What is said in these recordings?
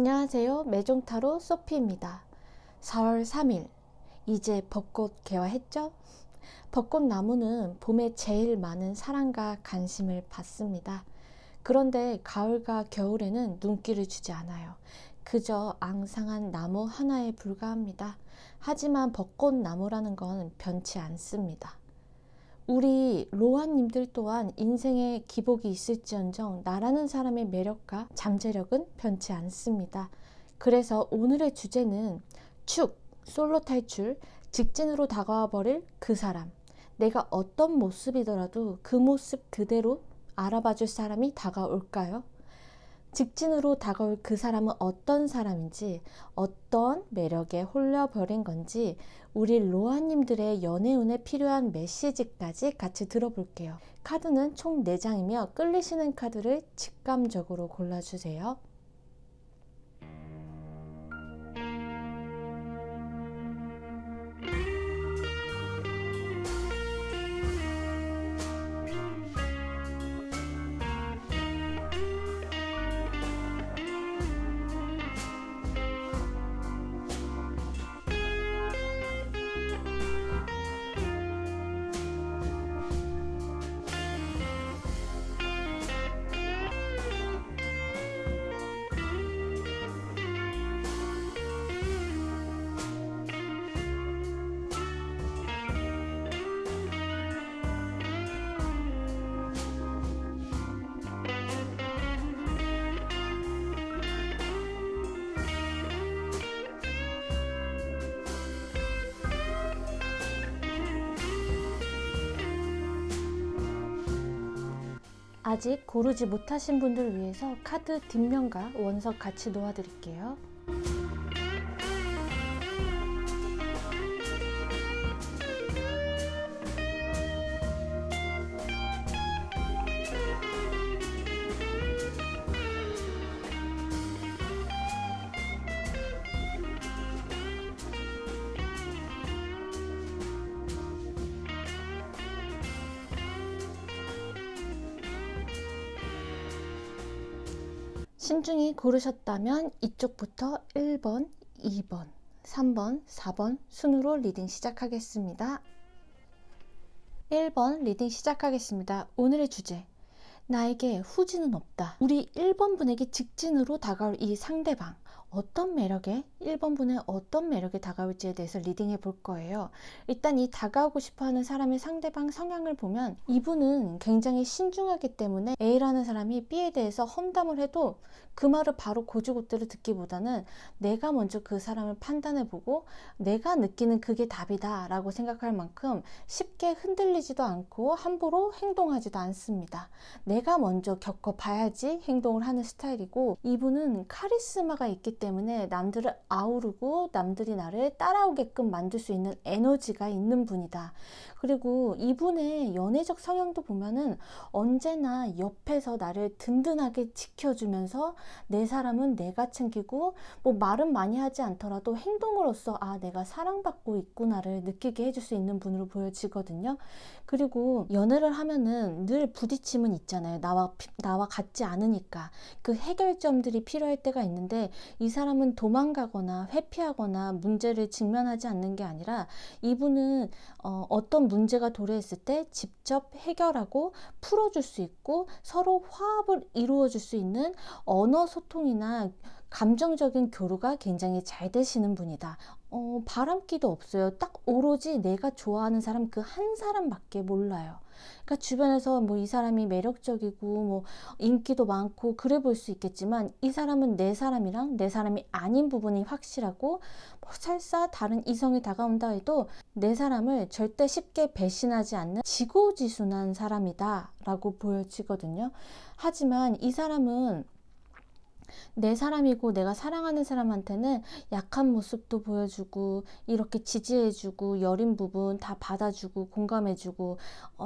안녕하세요. 매종타로 소피입니다. 4월 3일, 이제 벚꽃 개화했죠? 벚꽃나무는 봄에 제일 많은 사랑과 관심을 받습니다. 그런데 가을과 겨울에는 눈길을 주지 않아요. 그저 앙상한 나무 하나에 불과합니다. 하지만 벚꽃나무라는 건 변치 않습니다. 우리 로아님들 또한 인생에 기복이 있을지언정 나라는 사람의 매력과 잠재력은 변치 않습니다. 그래서 오늘의 주제는 축, 솔로 탈출, 직진으로 다가와 버릴 그 사람. 내가 어떤 모습이더라도 그 모습 그대로 알아봐 줄 사람이 다가올까요? 직진으로 다가올 그 사람은 어떤 사람인지, 어떤 매력에 홀려버린 건지 우리 로아님들의 연애운에 필요한 메시지까지 같이 들어볼게요. 카드는 총 4장이며 끌리시는 카드를 직감적으로 골라주세요. 아직 고르지 못하신 분들을 위해서 카드 뒷면과 원석 같이 놓아드릴게요. 신중히 고르셨다면 이쪽부터 1번, 2번, 3번, 4번 순으로 리딩 시작하겠습니다. 1번 리딩 시작하겠습니다. 오늘의 주제, 나에게 후진은 없다. 우리 1번 분에게 직진으로 다가올 이 상대방, 어떤 매력에 1번 분의 어떤 매력에 다가올지에 대해서 리딩해 볼 거예요. 일단 이 다가오고 싶어하는 사람의 상대방 성향을 보면 이분은 굉장히 신중하기 때문에 A라는 사람이 B에 대해서 험담을 해도 그 말을 바로 고지고대로 듣기보다는 내가 먼저 그 사람을 판단해 보고 내가 느끼는 그게 답이다 라고 생각할 만큼 쉽게 흔들리지도 않고 함부로 행동하지도 않습니다. 내가 먼저 겪어봐야지 행동을 하는 스타일이고, 이분은 카리스마가 있기 때문에 남들을 아우르고 남들이 나를 따라오게끔 만들 수 있는 에너지가 있는 분이다. 그리고 이분의 연애적 성향도 보면은 언제나 옆에서 나를 든든하게 지켜주면서 내 사람은 내가 챙기고, 뭐 말은 많이 하지 않더라도 행동으로써 아, 내가 사랑받고 있구나를 느끼게 해줄 수 있는 분으로 보여지거든요. 그리고 연애를 하면은 늘 부딪힘은 있잖아요. 나와 같지 않으니까 그 해결점들이 필요할 때가 있는데, 이 사람은 도망가거나 회피하거나 문제를 직면하지 않는 게 아니라 이분은 어떤 문제가 도래했을 때 직접 해결하고 풀어줄 수 있고 서로 화합을 이루어 줄 수 있는 언어 소통이나 감정적인 교류가 굉장히 잘 되시는 분이다. 바람기도 없어요. 딱 오로지 내가 좋아하는 사람 그 한 사람밖에 몰라요. 그러니까 주변에서 뭐 이 사람이 매력적이고 뭐 인기도 많고 그래 볼 수 있겠지만, 이 사람은 내 사람이랑 내 사람이 아닌 부분이 확실하고, 뭐 설사 다른 이성이 다가온다 해도 내 사람을 절대 쉽게 배신하지 않는 지고지순한 사람이다 라고 보여지거든요. 하지만 이 사람은 내 사람이고 내가 사랑하는 사람한테는 약한 모습도 보여주고 이렇게 지지해주고 여린 부분 다 받아주고 공감해주고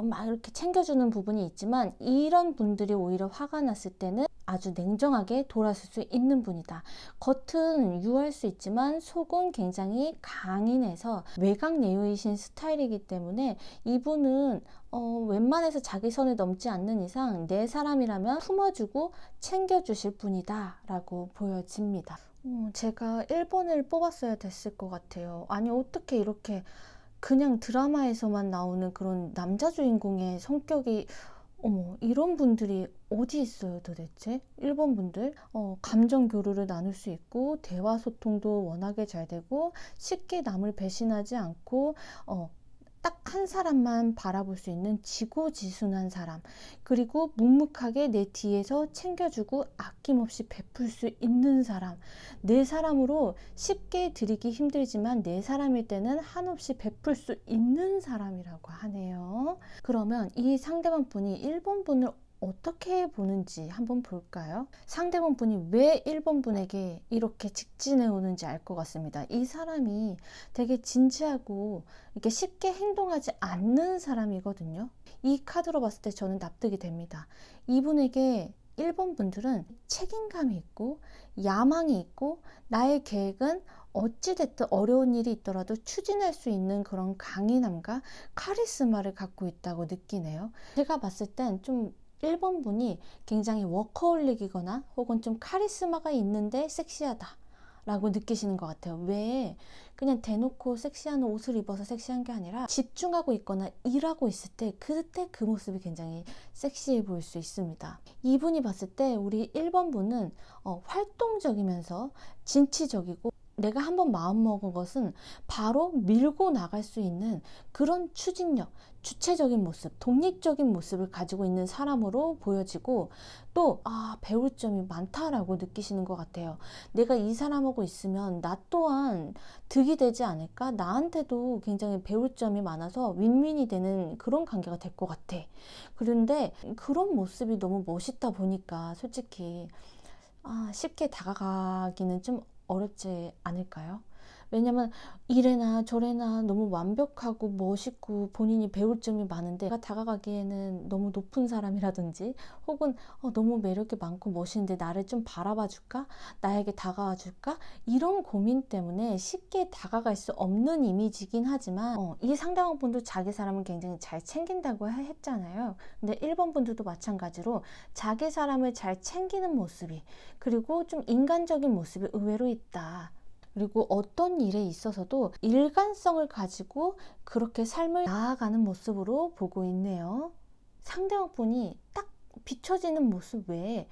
막 이렇게 챙겨주는 부분이 있지만, 이런 분들이 오히려 화가 났을 때는 아주 냉정하게 돌아설 수 있는 분이다. 겉은 유할 수 있지만 속은 굉장히 강인해서 외곽 내유이신 스타일이기 때문에 이분은 웬만해서 자기 선을 넘지 않는 이상 내 사람이라면 품어주고 챙겨주실 분이다 라고 보여집니다. 제가 1번을 뽑았어야 됐을 것 같아요. 아니 어떻게 이렇게 그냥 드라마에서만 나오는 그런 남자 주인공의 성격이 이런 분들이 어디 있어요 도대체? 1번 분들 감정 교류를 나눌 수 있고 대화 소통도 워낙에 잘 되고 쉽게 남을 배신하지 않고 딱 한 사람만 바라볼 수 있는 지고지순한 사람, 그리고 묵묵하게 내 뒤에서 챙겨주고 아낌없이 베풀 수 있는 사람, 내 사람으로 쉽게 드리기 힘들지만 내 사람일 때는 한없이 베풀 수 있는 사람이라고 하네요. 그러면 이 상대방 분이 1번 분을 어떻게 보는지 한번 볼까요? 상대방 분이 왜 1번 분에게 이렇게 직진해 오는지 알 것 같습니다. 이 사람이 되게 진지하고 이렇게 쉽게 행동하지 않는 사람이거든요. 이 카드로 봤을 때 저는 납득이 됩니다. 이분에게 1번 분들은 책임감이 있고 야망이 있고 나의 계획은 어찌됐든 어려운 일이 있더라도 추진할 수 있는 그런 강인함과 카리스마를 갖고 있다고 느끼네요. 제가 봤을 땐 좀 1번 분이 굉장히 워커홀릭이거나 혹은 좀 카리스마가 있는데 섹시하다 라고 느끼시는 것 같아요. 왜? 그냥 대놓고 섹시한 옷을 입어서 섹시한 게 아니라 집중하고 있거나 일하고 있을 때 그때 그 모습이 굉장히 섹시해 보일 수 있습니다. 이분이 봤을 때 우리 1번 분은 활동적이면서 진취적이고 내가 한번 마음먹은 것은 바로 밀고 나갈 수 있는 그런 추진력, 주체적인 모습, 독립적인 모습을 가지고 있는 사람으로 보여지고 또 배울 점이 많다라고 느끼시는 것 같아요. 내가 이 사람하고 있으면 나 또한 득이 되지 않을까? 나한테도 굉장히 배울 점이 많아서 윈윈이 되는 그런 관계가 될 것 같아. 그런데 그런 모습이 너무 멋있다 보니까 솔직히 쉽게 다가가기는 좀 어렵지 않을까요? 왜냐면 이래나 저래나 너무 완벽하고 멋있고 본인이 배울 점이 많은데 다가가기에는 너무 높은 사람이라든지 혹은 너무 매력이 많고 멋있는데 나를 좀 바라봐 줄까? 나에게 다가와 줄까? 이런 고민 때문에 쉽게 다가갈 수 없는 이미지긴 하지만 이 상대방분도 자기 사람을 굉장히 잘 챙긴다고 했잖아요. 근데 1번 분들도 마찬가지로 자기 사람을 잘 챙기는 모습이 그리고 좀 인간적인 모습이 의외로 있다. 그리고 어떤 일에 있어서도 일관성을 가지고 그렇게 삶을 나아가는 모습으로 보고 있네요. 상대방 분이 딱 비춰지는 모습 외에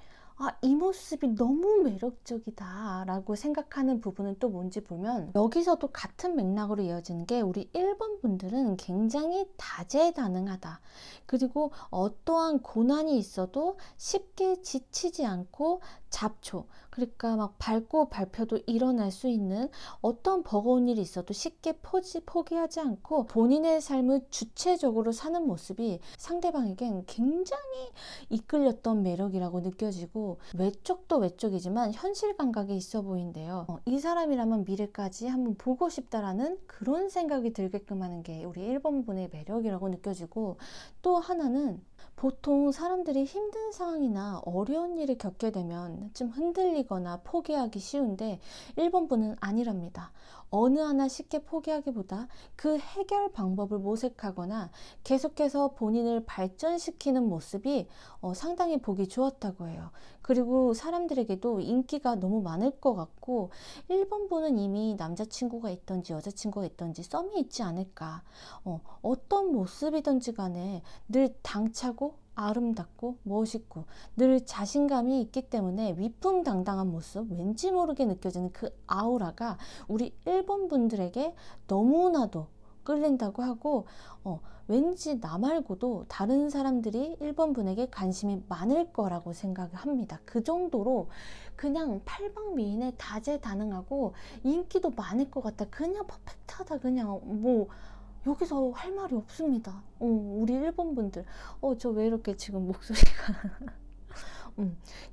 이 모습이 너무 매력적이다 라고 생각하는 부분은 또 뭔지 보면 여기서도 같은 맥락으로 이어지는 게 우리 1번 분들은 굉장히 다재다능하다. 그리고 어떠한 고난이 있어도 쉽게 지치지 않고 잡초, 그러니까 막 밟고 밟혀도 일어날 수 있는 어떤 버거운 일이 있어도 쉽게 포기하지 않고 본인의 삶을 주체적으로 사는 모습이 상대방에겐 굉장히 이끌렸던 매력이라고 느껴지고 외적도 외적이지만 현실 감각이 있어 보인대요. 이 사람이라면 미래까지 한번 보고 싶다라는 그런 생각이 들게끔 하는 게 우리 1번 분의 매력이라고 느껴지고 또 하나는 보통 사람들이 힘든 상황이나 어려운 일을 겪게 되면 좀 흔들리거나 포기하기 쉬운데 1번 분은 아니랍니다. 어느 하나 쉽게 포기하기보다 그 해결 방법을 모색하거나 계속해서 본인을 발전시키는 모습이 상당히 보기 좋았다고 해요. 그리고 사람들에게도 인기가 너무 많을 것 같고 1번 분은 이미 남자친구가 있던지 여자친구가 있던지 썸이 있지 않을까. 어떤 모습이든지 간에 늘 당차고 아름답고 멋있고 늘 자신감이 있기 때문에 위풍당당한 모습, 왠지 모르게 느껴지는 그 아우라가 우리 1번 분들에게 너무나도 끌린다고 하고 왠지 나 말고도 다른 사람들이 1번 분에게 관심이 많을 거라고 생각을 합니다. 그 정도로 그냥 팔방미인의 다재다능하고 인기도 많을 것 같다. 그냥 퍼펙트하다. 그냥 뭐 여기서 할 말이 없습니다. 우리 1번 분들 저 왜 이렇게 지금 목소리가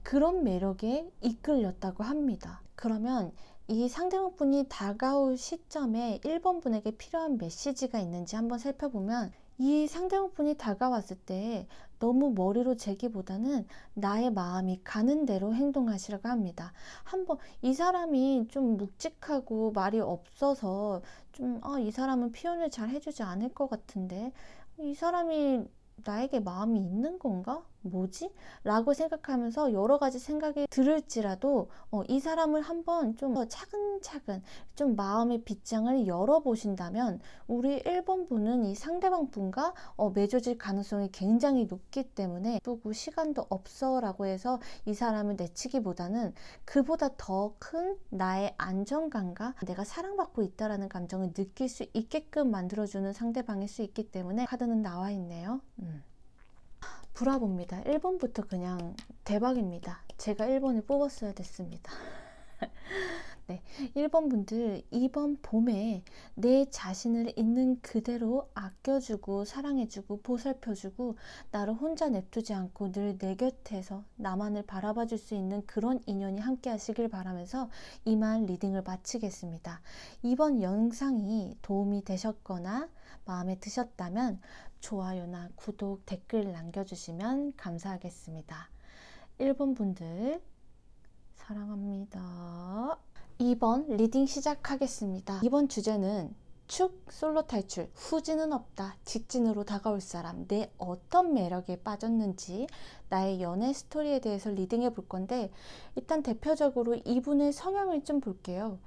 그런 매력에 이끌렸다고 합니다. 그러면 이 상대방 분이 다가올 시점에 1번 분에게 필요한 메시지가 있는지 한번 살펴보면 이 상대방 분이 다가왔을 때 너무 머리로 재기보다는 나의 마음이 가는 대로 행동하시라고 합니다. 한번 이 사람이 좀 묵직하고 말이 없어서 좀 이 사람은 표현을 잘 해주지 않을 것 같은데 이 사람이 나에게 마음이 있는 건가? 뭐지? 라고 생각하면서 여러 가지 생각이 들을지라도 이 사람을 한번 좀 차근차근 좀 마음의 빗장을 열어보신다면 우리 1번 분은 이 상대방 분과 맺어질 가능성이 굉장히 높기 때문에 바쁘고 시간도 없어 라고 해서 이 사람을 내치기보다는 그보다 더 큰 나의 안정감과 내가 사랑받고 있다라는 감정을 느낄 수 있게끔 만들어주는 상대방일 수 있기 때문에 카드는 나와 있네요. 브라보입니다. 1번부터 그냥 대박입니다. 제가 1번을 뽑았어야 됐습니다. 네, 1번 분들 이번 봄에 내 자신을 있는 그대로 아껴주고 사랑해주고 보살펴주고 나를 혼자 냅두지 않고 늘 내 곁에서 나만을 바라봐 줄 수 있는 그런 인연이 함께 하시길 바라면서 이만 리딩을 마치겠습니다. 이번 영상이 도움이 되셨거나 마음에 드셨다면 좋아요나 구독, 댓글 남겨주시면 감사하겠습니다. 1번 분들 사랑합니다. 2번 리딩 시작하겠습니다. 이번 주제는 축 솔로 탈출, 후진은 없다, 직진으로 다가올 사람, 내 어떤 매력에 빠졌는지 나의 연애 스토리에 대해서 리딩해 볼 건데 일단 대표적으로 이분의 성향을 좀 볼게요.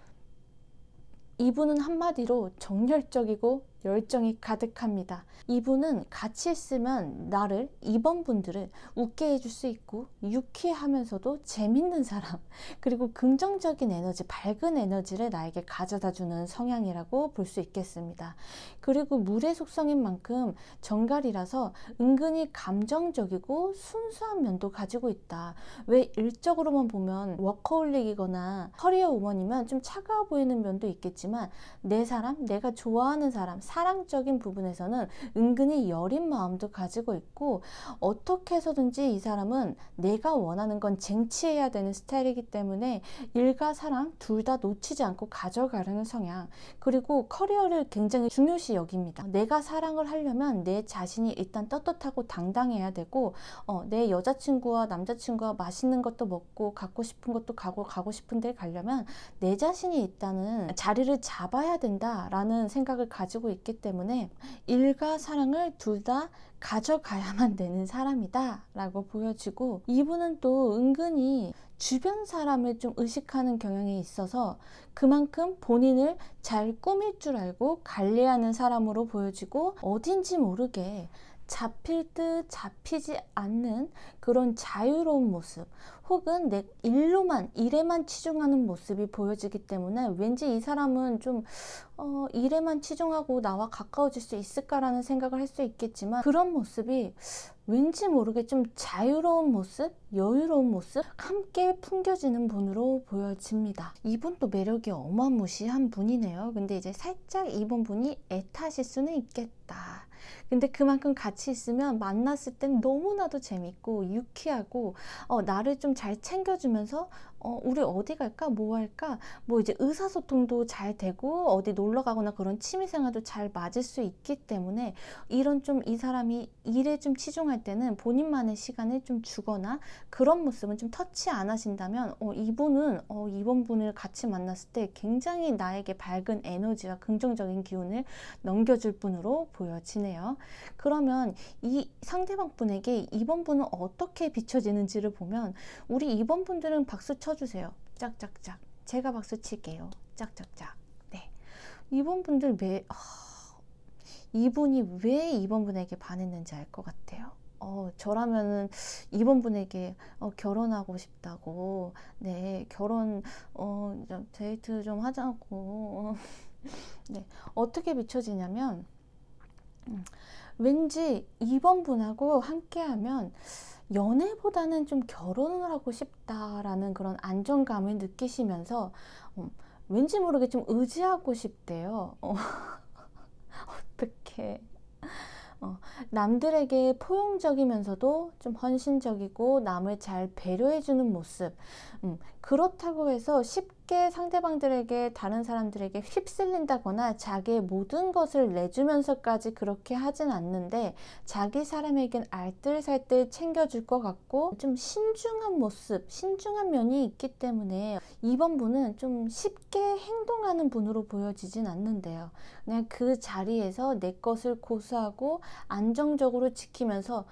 이분은 한마디로 정열적이고 열정이 가득합니다. 이분은 같이 있으면 나를 2번 분들을 웃게 해줄 수 있고 유쾌하면서도 재밌는 사람 그리고 긍정적인 에너지, 밝은 에너지를 나에게 가져다 주는 성향이라고 볼 수 있겠습니다. 그리고 물의 속성인 만큼 정갈이라서 은근히 감정적이고 순수한 면도 가지고 있다. 왜 일적으로만 보면 워커홀릭이거나 커리어 우먼이면 좀 차가워 보이는 면도 있겠지만 내 사람, 내가 좋아하는 사람, 사랑적인 부분에서는 은근히 여린 마음도 가지고 있고 어떻게 해서든지 이 사람은 내가 원하는 건 쟁취해야 되는 스타일이기 때문에 일과 사랑 둘 다 놓치지 않고 가져가려는 성향 그리고 커리어를 굉장히 중요시 여깁니다. 내가 사랑을 하려면 내 자신이 일단 떳떳하고 당당해야 되고 내 여자친구와 남자친구와 맛있는 것도 먹고 갖고 싶은 것도 가고 싶은 데 가려면 내 자신이 일단은 자리를 잡아야 된다라는 생각을 가지고 있기 때문에 일과 사랑을 둘 다 가져가야만 되는 사람이다 라고 보여지고 이분은 또 은근히 주변 사람을 좀 의식하는 경향이 있어서 그만큼 본인을 잘 꾸밀 줄 알고 관리하는 사람으로 보여지고 어딘지 모르게 잡힐 듯 잡히지 않는 그런 자유로운 모습 혹은 내 일에만 치중하는 모습이 보여지기 때문에 왠지 이 사람은 좀 일에만 치중하고 나와 가까워질 수 있을까라는 생각을 할 수 있겠지만 그런 모습이 왠지 모르게 좀 자유로운 모습, 여유로운 모습 함께 풍겨지는 분으로 보여집니다. 이분도 매력이 어마무시한 분이네요. 근데 이제 살짝 이번 분이 애타실 수는 있겠다. 근데 그만큼 같이 있으면 만났을 땐 너무나도 재밌고 유쾌하고 나를 좀 잘 챙겨주면서 우리 어디 갈까? 뭐 할까? 뭐 이제 의사소통도 잘 되고 어디 놀러 가거나 그런 취미생활도 잘 맞을 수 있기 때문에 이런 좀 이 사람이 일에 좀 치중할 때는 본인만의 시간을 좀 주거나 그런 모습은 좀 터치 안 하신다면 이분은 이번 분을 같이 만났을 때 굉장히 나에게 밝은 에너지와 긍정적인 기운을 넘겨줄 분으로 보여지네요. 그러면 이 상대방 분에게 이번 분은 어떻게 비춰지는지를 보면 우리 이번 분들은 박수 쳐주세요. 짝짝짝. 제가 박수 칠게요. 짝짝짝. 네. 이번 분들 이분이 왜 이번 분에게 반했는지 알 것 같아요. 저라면은 이번 분에게 결혼하고 싶다고, 네, 결혼 데이트 좀 하자고. 네, 어떻게 비춰지냐면 왠지 이번 분하고 함께하면 연애보다는 좀 결혼을 하고 싶다라는 그런 안정감을 느끼시면서 왠지 모르게 좀 의지하고 싶대요. 어떡해. 남들에게 포용적이면서도 좀 헌신적이고 남을 잘 배려해주는 모습. 그렇다고 해서 쉽게 쉽게 상대방들에게, 다른 사람들에게 휩쓸린다거나 자기의 모든 것을 내주면서까지 그렇게 하진 않는데, 자기 사람에겐 알뜰살뜰 챙겨줄 것 같고 좀 신중한 모습, 신중한 면이 있기 때문에 이번 분은 좀 쉽게 행동하는 분으로 보여지진 않는데요. 그냥 그 자리에서 내 것을 고수하고 안정적으로 지키면서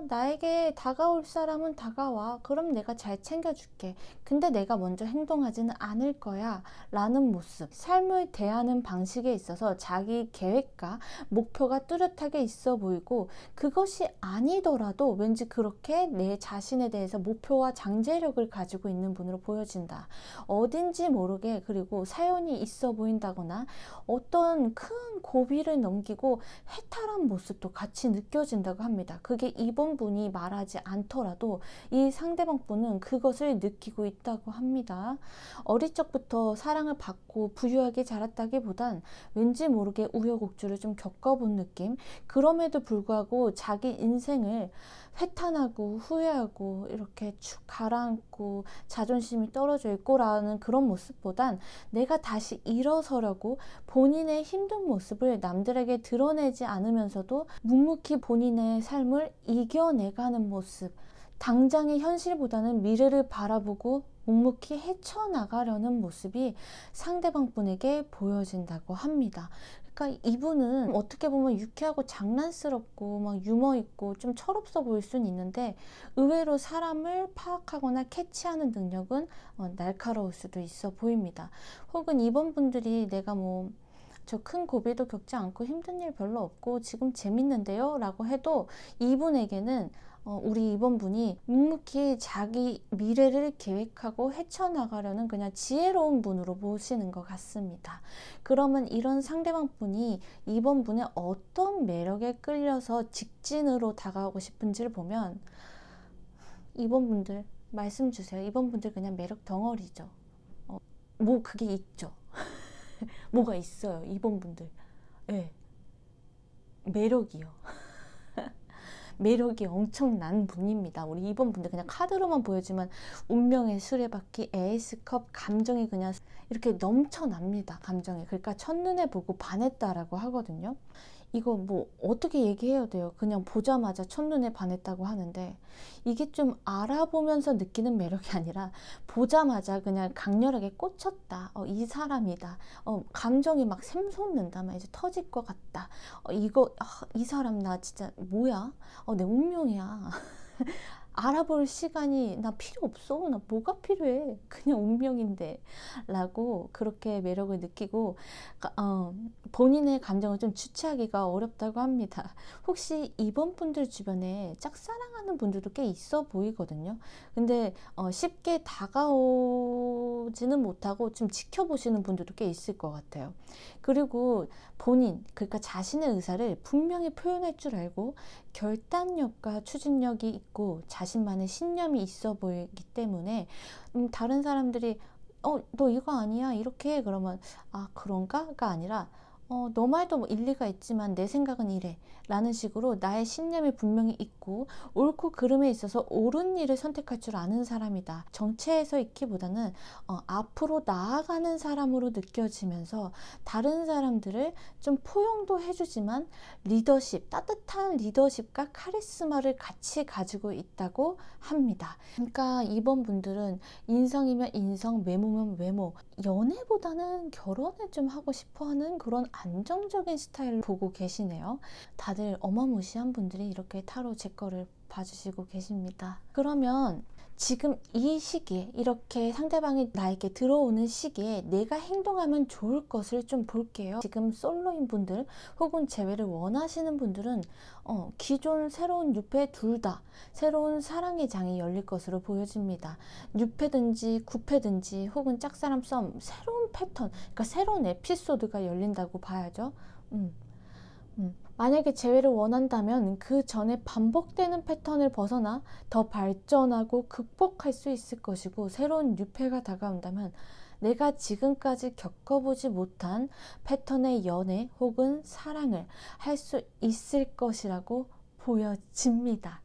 나에게 다가올 사람은 다가와. 그럼 내가 잘 챙겨줄게. 근데 내가 먼저 행동하지는 않을 거야. 라는 모습. 삶을 대하는 방식에 있어서 자기 계획과 목표가 뚜렷하게 있어 보이고, 그것이 아니더라도 왠지 그렇게 내 자신에 대해서 목표와 잠재력을 가지고 있는 분으로 보여진다. 어딘지 모르게, 그리고 사연이 있어 보인다거나 어떤 큰 고비를 넘기고 해탈한 모습도 같이 느껴진다고 합니다. 그게 이번 분이 말하지 않더라도 이 상대방 분은 그것을 느끼고 있다고 합니다. 어릴 적부터 사랑을 받고 부유하게 자랐다기보단 왠지 모르게 우여곡절을 좀 겪어본 느낌. 그럼에도 불구하고 자기 인생을 회탄하고 후회하고 이렇게 축 가라앉고 자존심이 떨어져 있고 라는 그런 모습보단 내가 다시 일어서려고 본인의 힘든 모습을 남들에게 드러내지 않으면서도 묵묵히 본인의 삶을 이겨내가는 모습, 당장의 현실보다는 미래를 바라보고 묵묵히 헤쳐나가려는 모습이 상대방 분에게 보여진다고 합니다. 그러니까 이분은 어떻게 보면 유쾌하고 장난스럽고 막 유머 있고 좀 철없어 보일 수는 있는데, 의외로 사람을 파악하거나 캐치하는 능력은 날카로울 수도 있어 보입니다. 혹은 이번 분들이 내가 저 큰 고비도 겪지 않고 힘든 일 별로 없고 지금 재밌는데요? 라고 해도 이분에게는 우리 이번 분이 묵묵히 자기 미래를 계획하고 헤쳐나가려는 그냥 지혜로운 분으로 보시는 것 같습니다. 그러면 이런 상대방 분이 이번 분의 어떤 매력에 끌려서 직진으로 다가오고 싶은지를 보면, 이번 분들 말씀 주세요. 이번 분들 그냥 매력 덩어리죠. 그게 있죠. 뭐가 있어요, 이번 분들. 네. 매력이요. 매력이 엄청난 분입니다. 우리 이번 분들 그냥 카드로만 보여주면 운명의 수레바퀴, 에이스컵, 감정이 그냥 이렇게 넘쳐납니다. 감정이. 그러니까 첫눈에 보고 반했다라고 하거든요. 이거 어떻게 얘기해야 돼요? 그냥 보자마자 첫눈에 반했다고 하는데, 이게 좀 알아보면서 느끼는 매력이 아니라 보자마자 그냥 강렬하게 꽂혔다. 이 사람이다. 감정이 막 샘솟는다. 막 이제 터질 것 같다. 이 사람 나 진짜 뭐야? 내 운명이야. 알아볼 시간이 나 필요 없어. 나 뭐가 필요해. 그냥 운명인데 라고 그렇게 매력을 느끼고 본인의 감정을 좀 주체하기가 어렵다고 합니다. 혹시 이번 분들 주변에 짝사랑하는 분들도 꽤 있어 보이거든요. 근데 쉽게 다가오지는 못하고 좀 지켜보시는 분들도 꽤 있을 것 같아요. 그리고 그러니까 자신의 의사를 분명히 표현할 줄 알고 결단력과 추진력이 있고 자신만의 신념이 있어 보이기 때문에 다른 사람들이 너 이거 아니야 이렇게 해. 그러면 그런가가 아니라 너 말도 일리가 있지만 내 생각은 이래 라는 식으로 나의 신념이 분명히 있고 옳고 그름에 있어서 옳은 일을 선택할 줄 아는 사람이다. 정체에서 있기보다는 앞으로 나아가는 사람으로 느껴지면서 다른 사람들을 좀 포용도 해주지만 리더십, 따뜻한 리더십과 카리스마를 같이 가지고 있다고 합니다. 그러니까 이번 분들은 인성이면 인성, 외모면 외모, 연애보다는 결혼을 좀 하고 싶어하는 그런 안정적인 스타일을 보고 계시네요. 다들 어마무시한 분들이 이렇게 타로 제 거를 봐주시고 계십니다. 그러면 지금 이 시기에, 이렇게 상대방이 나에게 들어오는 시기에 내가 행동하면 좋을 것을 좀 볼게요. 지금 솔로인 분들 혹은 재회를 원하시는 분들은 기존 새로운 유패 둘 다 새로운 사랑의 장이 열릴 것으로 보여집니다. 유패든지 구패든지 혹은 짝사랑 썸, 새로운 패턴, 그러니까 새로운 에피소드가 열린다고 봐야죠. 만약에 재회를 원한다면 그 전에 반복되는 패턴을 벗어나 더 발전하고 극복할 수 있을 것이고, 새로운 유패가 다가온다면 내가 지금까지 겪어보지 못한 패턴의 연애 혹은 사랑을 할 수 있을 것이라고 보여집니다.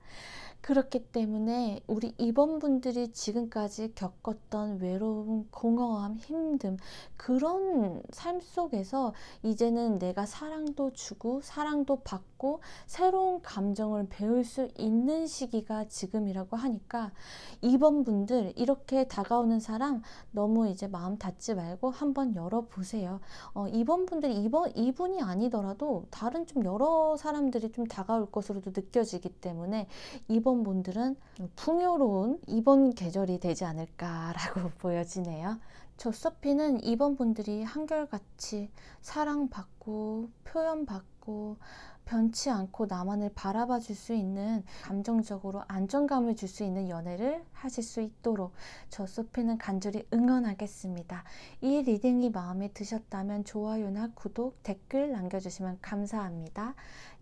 그렇기 때문에 우리 2번분들이 지금까지 겪었던 외로움, 공허함, 힘듦, 그런 삶 속에서 이제는 내가 사랑도 주고 사랑도 받고 새로운 감정을 배울 수 있는 시기가 지금이라고 하니까 2번분들 이렇게 다가오는 사람 너무 이제 마음 닫지 말고 한번 열어보세요. 2번분들 이분이 아니더라도 다른 좀 여러 사람들이 좀 다가올 것으로도 느껴지기 때문에 2번 분들은 풍요로운 이번 계절이 되지 않을까라고 보여지네요. 조소피는 2번 분들이 한결같이 사랑받고 표현받고 변치 않고 나만을 바라봐 줄 수 있는, 감정적으로 안정감을 줄 수 있는 연애를 하실 수 있도록 조소피는 간절히 응원하겠습니다. 이 리딩이 마음에 드셨다면 좋아요나 구독, 댓글 남겨주시면 감사합니다.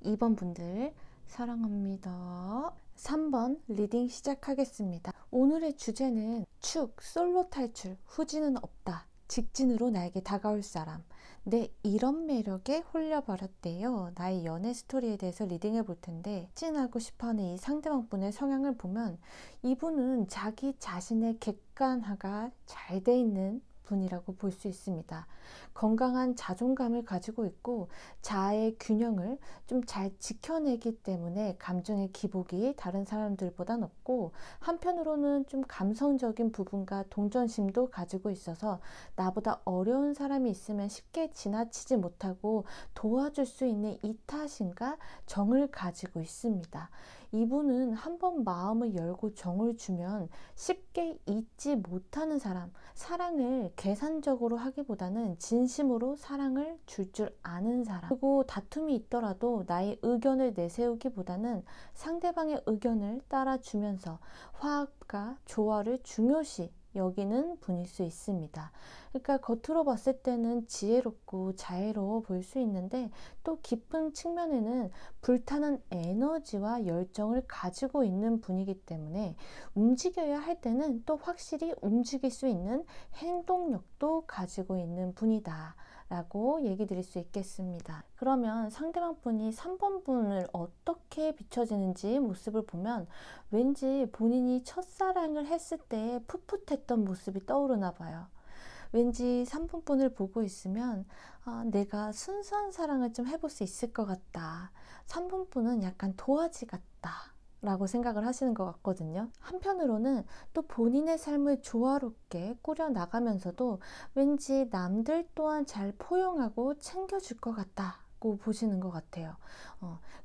2번 분들 사랑합니다. 3번 리딩 시작하겠습니다. 오늘의 주제는 축, 솔로 탈출, 후지는 없다. 직진으로 나에게 다가올 사람. 네, 이런 매력에 홀려버렸대요. 나의 연애 스토리에 대해서 리딩해 볼 텐데, 직진하고 싶어하는 이 상대방분의 성향을 보면 이분은 자기 자신의 객관화가 잘 돼 있는 분이라고 볼 수 있습니다. 건강한 자존감을 가지고 있고 자아의 균형을 좀 잘 지켜내기 때문에 감정의 기복이 다른 사람들보다 높고, 한편으로는 좀 감성적인 부분과 동정심도 가지고 있어서 나보다 어려운 사람이 있으면 쉽게 지나치지 못하고 도와줄 수 있는 이타심과 정을 가지고 있습니다. 이분은 한번 마음을 열고 정을 주면 쉽게 잊지 못하는 사람, 사랑을 계산적으로 하기보다는 진심으로 사랑을 줄 아는 사람, 그리고 다툼이 있더라도 나의 의견을 내세우기보다는 상대방의 의견을 따라주면서 화합과 조화를 중요시 여기는 분일 수 있습니다. 그러니까 겉으로 봤을 때는 지혜롭고 자애로워 보일 수 있는데, 또 깊은 측면에는 불타는 에너지와 열정을 가지고 있는 분이기 때문에 움직여야 할 때는 또 확실히 움직일 수 있는 행동력도 가지고 있는 분이다 라고 얘기 드릴 수 있겠습니다. 그러면 상대방 분이 3번 분을 어떻게 비춰지는지 모습을 보면 왠지 본인이 첫사랑을 했을 때 풋풋했던 모습이 떠오르나 봐요. 왠지 3번 분을 보고 있으면 내가 순수한 사랑을 좀 해볼 수 있을 것 같다. 3번 분은 약간 도화지 같다 라고 생각을 하시는 것 같거든요. 한편으로는 또 본인의 삶을 조화롭게 꾸려나가면서도 왠지 남들 또한 잘 포용하고 챙겨줄 것 같다고 보시는 것 같아요.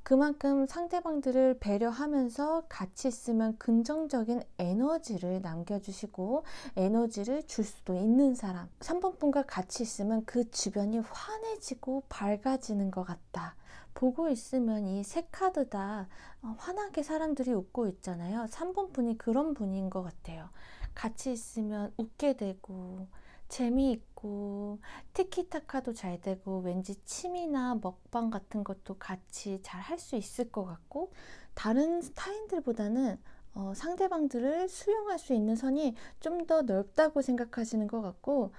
그만큼 상대방들을 배려하면서 같이 있으면 긍정적인 에너지를 남겨주시고 에너지를 줄 수도 있는 사람, 3번 분과 같이 있으면 그 주변이 환해지고 밝아지는 것 같다. 보고 있으면 이 세 카드 다 환하게 사람들이 웃고 있잖아요. 3번 분이 그런 분인 것 같아요. 같이 있으면 웃게 되고 재미있고 티키타카도 잘 되고 왠지 취미나 먹방 같은 것도 같이 잘 할 수 있을 것 같고, 다른 타인들보다는 상대방들을 수용할 수 있는 선이 좀 더 넓다고 생각하시는 것 같고,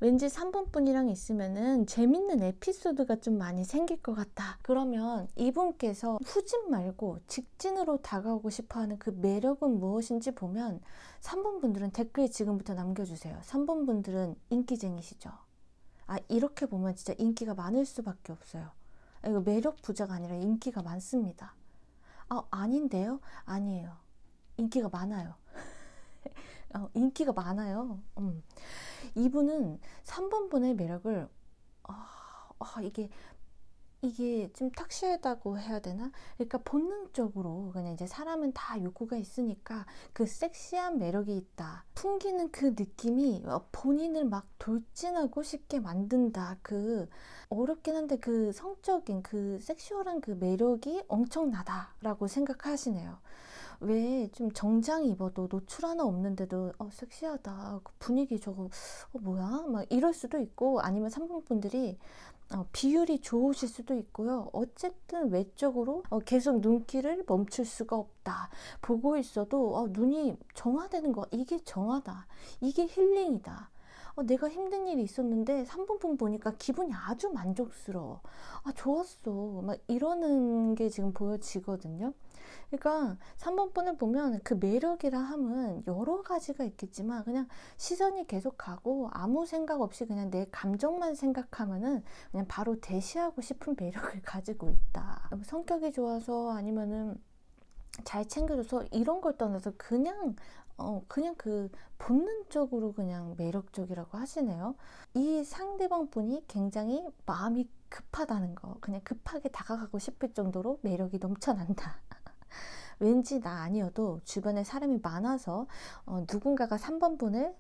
왠지 3번 분이랑 있으면은 재밌는 에피소드가 좀 많이 생길 것 같다. 그러면 이분께서 후진 말고 직진으로 다가오고 싶어하는 그 매력은 무엇인지 보면 3번 분들은 댓글 지금부터 남겨주세요. 3번 분들은 인기쟁이시죠? 이렇게 보면 진짜 인기가 많을 수밖에 없어요. 이거 매력 부자가 아니라 인기가 많습니다. 아닌데요? 아니에요. 인기가 많아요. 인기가 많아요. 이분은 3번 분의 매력을 이게 좀 탁실하다고 해야 되나? 그러니까 본능적으로 그냥 이제 사람은 다 욕구가 있으니까 그 섹시한 매력이 있다. 풍기는 그 느낌이 본인을 막 돌진하고 싶게 만든다. 그 어렵긴 한데 그 성적인 그 섹슈얼한 그 매력이 엄청나다라고 생각하시네요. 왜 좀 정장 입어도 노출 하나 없는데도 섹시하다. 그 분위기 저거 뭐야? 막 이럴 수도 있고, 아니면 3번 분들이 비율이 좋으실 수도 있고요. 어쨌든 외적으로 계속 눈길을 멈출 수가 없다. 보고 있어도 눈이 정화되는 거, 이게 정화다. 이게 힐링이다. 내가 힘든 일이 있었는데 3번 분 보니까 기분이 아주 만족스러워. 좋았어. 막 이러는 게 지금 보여지거든요. 그러니까 3번 분을 보면 그 매력이라 함은 여러 가지가 있겠지만 그냥 시선이 계속 가고 아무 생각 없이 그냥 내 감정만 생각하면은 그냥 바로 대시하고 싶은 매력을 가지고 있다. 성격이 좋아서 아니면은 잘 챙겨줘서 이런 걸 떠나서 그냥 그 본능적으로 그냥 매력적이라고 하시네요. 이 상대방 분이 굉장히 마음이 급하다는 거, 그냥 급하게 다가가고 싶을 정도로 매력이 넘쳐난다. 왠지 나 아니어도 주변에 사람이 많아서 누군가가 3번 분을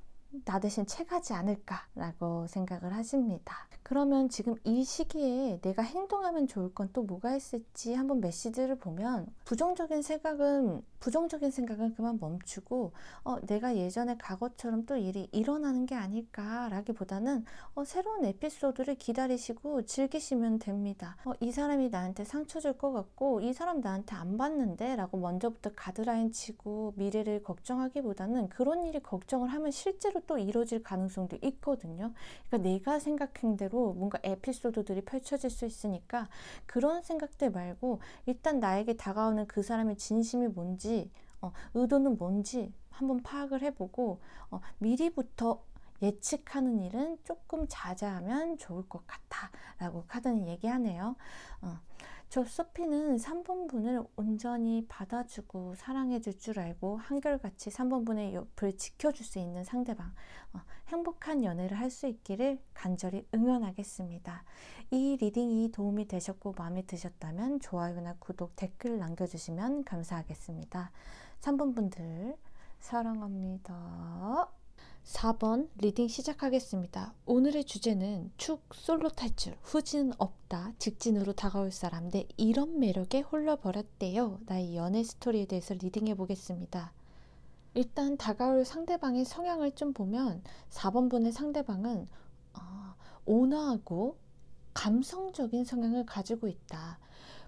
나 대신 채가지 않을까라고 생각을 하십니다. 그러면 지금 이 시기에 내가 행동하면 좋을 건 또 뭐가 있을지 한번 메시지를 보면 부정적인 생각은 그만 멈추고 내가 예전에 과거처럼 또 일이 일어나는 게 아닐까라기보다는 새로운 에피소드를 기다리시고 즐기시면 됩니다. 이 사람이 나한테 상처 줄 것 같고 이 사람 나한테 안 받는데 라고 먼저부터 가드라인 치고 미래를 걱정하기보다는 그런 일이 걱정을 하면 실제로 또 이루어질 가능성도 있거든요. 그러니까 내가 생각한 대로 뭔가 에피소드들이 펼쳐질 수 있으니까 그런 생각들 말고 일단 나에게 다가오는 그 사람의 진심이 뭔지 의도는 뭔지 한번 파악을 해보고 미리부터 예측하는 일은 조금 자제하면 좋을 것 같아 라고 카드는 얘기하네요. 저 소피는 3번 분을 온전히 받아주고 사랑해줄 줄 알고 한결같이 3번 분의 옆을 지켜줄 수 있는 상대방, 행복한 연애를 할 수 있기를 간절히 응원하겠습니다. 이 리딩이 도움이 되셨고 마음에 드셨다면 좋아요나 구독, 댓글 남겨주시면 감사하겠습니다. 3번 분들 사랑합니다. 4번 리딩 시작하겠습니다. 오늘의 주제는 축 솔로 탈출, 후진은 없다, 직진으로 다가올 사람, 내 이런 매력에 홀려버렸대요. 나의 연애 스토리에 대해서 리딩해 보겠습니다. 일단 다가올 상대방의 성향을 좀 보면 4번 분의 상대방은 온화하고 감성적인 성향을 가지고 있다.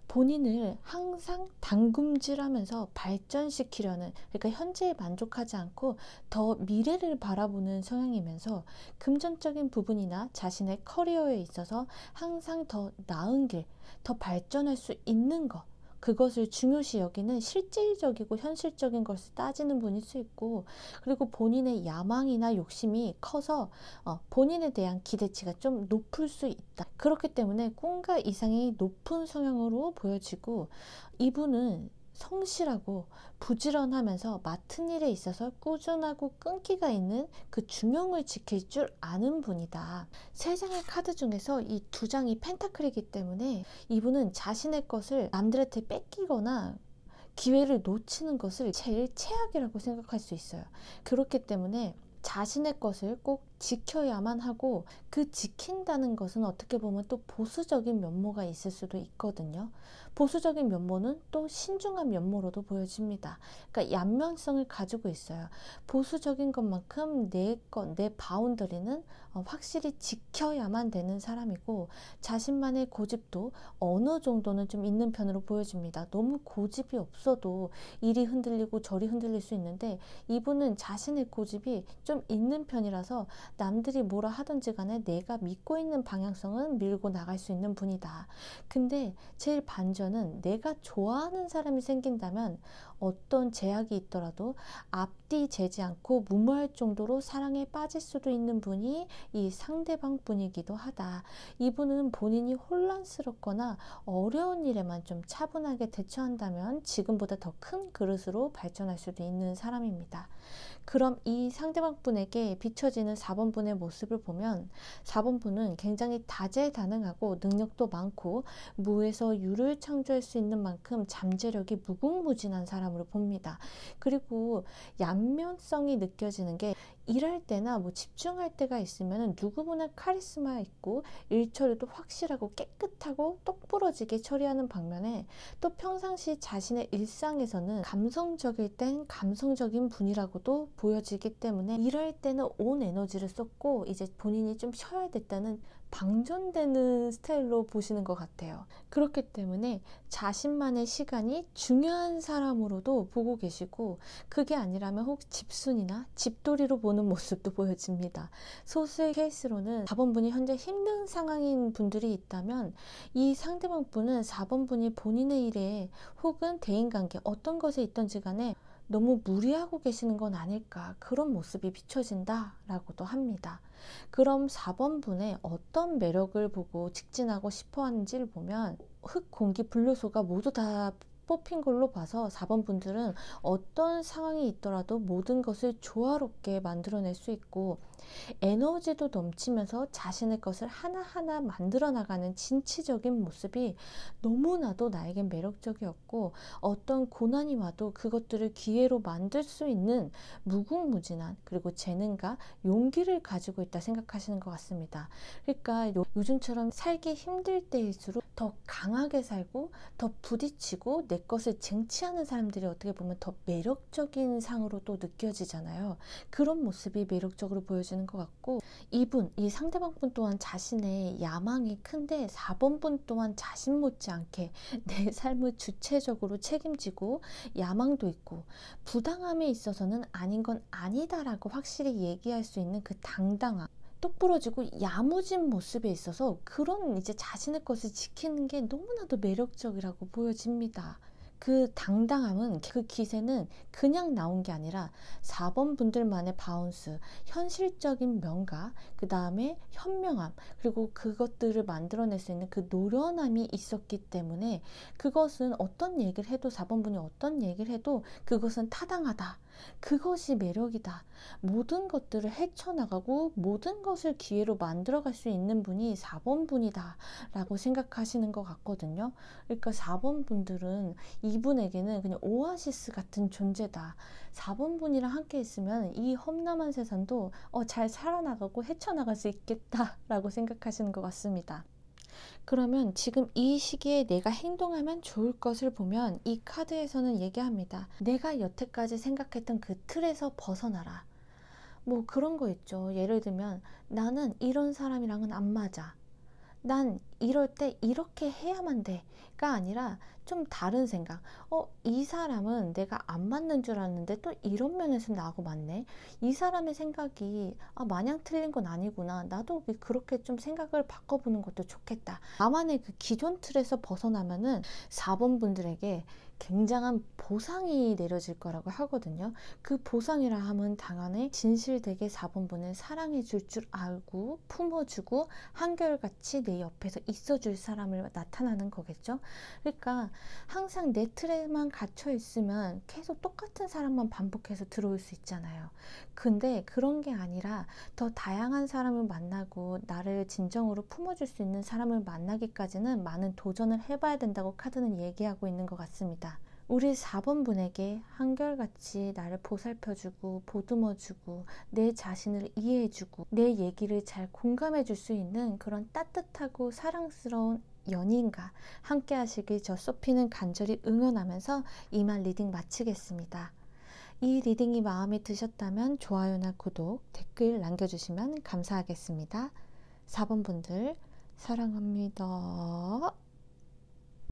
본인을 항상 담금질하면서 발전시키려는, 그러니까 현재에 만족하지 않고 더 미래를 바라보는 성향이면서 금전적인 부분이나 자신의 커리어에 있어서 항상 더 나은 길, 더 발전할 수 있는 것, 그것을 중요시 여기는 실질적이고 현실적인 것을 따지는 분일 수 있고, 그리고 본인의 야망이나 욕심이 커서 본인에 대한 기대치가 좀 높을 수 있다. 그렇기 때문에 꿈과 이상이 높은 성향으로 보여지고, 이분은 성실하고 부지런하면서 맡은 일에 있어서 꾸준하고 끈기가 있는 그 중용을 지킬 줄 아는 분이다. 세 장의 카드 중에서 이 두 장이 펜타클이기 때문에 이분은 자신의 것을 남들한테 뺏기거나 기회를 놓치는 것을 제일 최악이라고 생각할 수 있어요. 그렇기 때문에 자신의 것을 꼭 지켜야만 하고, 그 지킨다는 것은 어떻게 보면 또 보수적인 면모가 있을 수도 있거든요. 보수적인 면모는 또 신중한 면모로도 보여집니다. 그러니까 양면성을 가지고 있어요. 보수적인 것만큼 내 바운더리는 확실히 지켜야만 되는 사람이고, 자신만의 고집도 어느 정도는 좀 있는 편으로 보여집니다. 너무 고집이 없어도 이리 흔들리고 저리 흔들릴 수 있는데, 이분은 자신의 고집이 좀 있는 편이라서 남들이 뭐라 하든지 간에 내가 믿고 있는 방향성은 밀고 나갈 수 있는 분이다. 근데 제일 반전은 내가 좋아하는 사람이 생긴다면 어떤 제약이 있더라도 앞뒤 재지 않고 무모할 정도로 사랑에 빠질 수도 있는 분이 이 상대방 분이기도 하다. 이분은 본인이 혼란스럽거나 어려운 일에만 좀 차분하게 대처한다면 지금보다 더 큰 그릇으로 발전할 수도 있는 사람입니다. 그럼 이 상대방 분에게 비춰지는 4번 분의 모습을 보면 4번 분은 굉장히 다재다능하고 능력도 많고 무에서 유를 창조할 수 있는 만큼 잠재력이 무궁무진한 사람으로 봅니다. 그리고 양면성이 느껴지는 게, 일할 때나 뭐 집중할 때가 있으면 누구보다 카리스마 있고 일 처리도 확실하고 깨끗하고 똑부러지게 처리하는 반면에, 또 평상시 자신의 일상에서는 감성적일 땐 감성적인 분이라고도 보여지기 때문에 일할 때는 온 에너지를 썼고 이제 본인이 좀 쉬어야 됐다는 방전되는 스타일로 보시는 것 같아요. 그렇기 때문에 자신만의 시간이 중요한 사람으로도 보고 계시고, 그게 아니라면 혹 집순이나 집돌이로 보는 보는 모습도 보여집니다. 소수의 케이스로는 4번분이 현재 힘든 상황인 분들이 있다면 이 상대방 분은 4번분이 본인의 일에 혹은 대인관계 어떤 것에 있던지 간에 너무 무리하고 계시는 건 아닐까, 그런 모습이 비춰진다 라고도 합니다. 그럼 4번분의 어떤 매력을 보고 직진하고 싶어 하는지를 보면 흙, 공기, 분류소가 모두 다 뽑힌 걸로 봐서 4번 분들은 어떤 상황이 있더라도 모든 것을 조화롭게 만들어낼 수 있고 에너지도 넘치면서 자신의 것을 하나하나 만들어 나가는 진취적인 모습이 너무나도 나에겐 매력적이었고, 어떤 고난이 와도 그것들을 기회로 만들 수 있는 무궁무진한 그리고 재능과 용기를 가지고 있다 생각하시는 것 같습니다. 그러니까 요즘처럼 살기 힘들 때일수록 더 강하게 살고 더 부딪히고 내 것을 쟁취하는 사람들이 어떻게 보면 더 매력적인 상으로 또 느껴지잖아요. 그런 모습이 매력적으로 보여지는 것 같고, 이 상대방 분 또한 자신의 야망이 큰데 4번 분 또한 자신 못지않게 내 삶을 주체적으로 책임지고 야망도 있고 부당함에 있어서는 아닌 건 아니다라고 확실히 얘기할 수 있는 그 당당함, 똑부러지고 야무진 모습에 있어서 그런 이제 자신의 것을 지키는 게 너무나도 매력적이라고 보여집니다. 그 당당함은, 그 기세는 그냥 나온 게 아니라 4번 분들만의 바운스, 현실적인 명가, 그 다음에 현명함, 그리고 그것들을 만들어낼 수 있는 그 노련함이 있었기 때문에 그것은 어떤 얘기를 해도 4번 분이 어떤 얘기를 해도 그것은 타당하다. 그것이 매력이다. 모든 것들을 헤쳐나가고 모든 것을 기회로 만들어갈 수 있는 분이 4번 분이다 라고 생각하시는 것 같거든요. 그러니까 4번 분들은 이분에게는 그냥 오아시스 같은 존재다. 4번 분이랑 함께 있으면 이 험난한 세상도 잘 살아나가고 헤쳐나갈 수 있겠다 라고 생각하시는 것 같습니다. 그러면 지금 이 시기에 내가 행동하면 좋을 것을 보면 이 카드에서는 얘기합니다. 내가 여태까지 생각했던 그 틀에서 벗어나라. 뭐 그런 거 있죠. 예를 들면 나는 이런 사람이랑은 안 맞아. 난 이럴 때 이렇게 해야만 돼가 아니라 좀 다른 생각. 이 사람은 내가 안 맞는 줄 알았는데 또 이런 면에서 나하고 맞네. 이 사람의 생각이 마냥 틀린 건 아니구나. 나도 그렇게 좀 생각을 바꿔보는 것도 좋겠다. 나만의 그 기존 틀에서 벗어나면은 4번 분들에게 굉장한 보상이 내려질 거라고 하거든요. 그 보상이라 함은 당연히 진실되게 4번 분을 사랑해 줄 줄 알고 품어주고 한결같이 내 옆에서 있어줄 사람을 나타나는 거겠죠. 그러니까 항상 내 틀에만 갇혀 있으면 계속 똑같은 사람만 반복해서 들어올 수 있잖아요. 근데 그런 게 아니라 더 다양한 사람을 만나고 나를 진정으로 품어줄 수 있는 사람을 만나기까지는 많은 도전을 해봐야 된다고 카드는 얘기하고 있는 것 같습니다. 우리 4번 분에게 한결같이 나를 보살펴주고 보듬어주고 내 자신을 이해해주고 내 얘기를 잘 공감해줄 수 있는 그런 따뜻하고 사랑스러운 연인과 함께 하시길 저 소피는 간절히 응원하면서 이만 리딩 마치겠습니다. 이 리딩이 마음에 드셨다면 좋아요나 구독, 댓글 남겨주시면 감사하겠습니다. 4번 분들 사랑합니다.